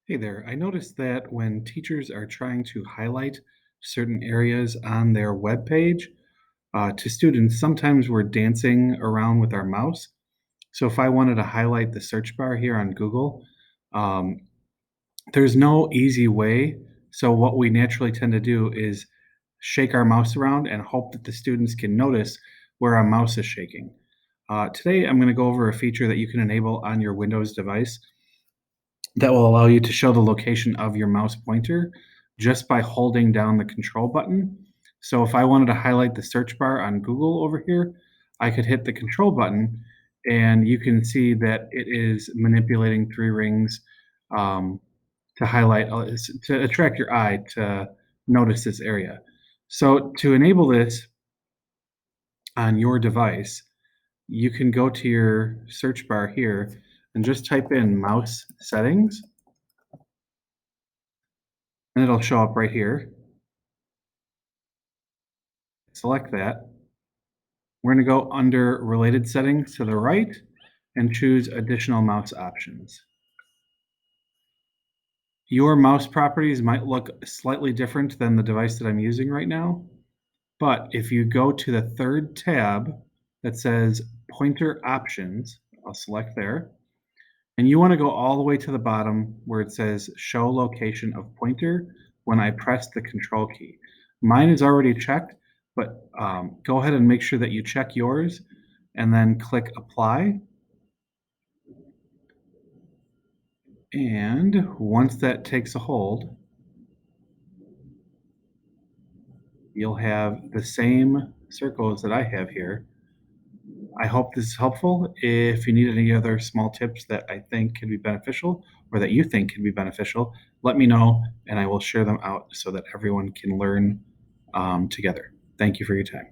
Hey there. I noticed that when teachers are trying to highlight certain areas on their web page to students, sometimes we're dancing around with our mouse. So if I wanted to highlight the search bar here on Google, um, there's no easy way. So what we naturally tend to do is shake our mouse around and hope that the students can notice where our mouse is shaking. Today, I'm going to go over a feature that you can enable on your Windows device that will allow you to show the location of your mouse pointer just by holding down the control button. So if I wanted to highlight the search bar on Google over here, I could hit the control button and you can see that it is manipulating three rings um, to highlight, to attract your eye to notice this area. So to enable this on your device, you can go to your search bar here and just type in mouse settings and it'll show up right here. Select that. We're going to go under related settings to the right and choose additional mouse options. Your mouse properties might look slightly different than the device that I'm using right now, but if you go to the third tab that says pointer options, I'll select there, and you want to go all the way to the bottom where it says show location of pointer when I press the control key. Mine is already checked, but go ahead and make sure that you check yours and then click apply. And once that takes a hold, you'll have the same circles that I have here. I hope this is helpful. If you need any other small tips that I think can be beneficial or that you think can be beneficial, let me know and I will share them out so that everyone can learn together. Thank you for your time.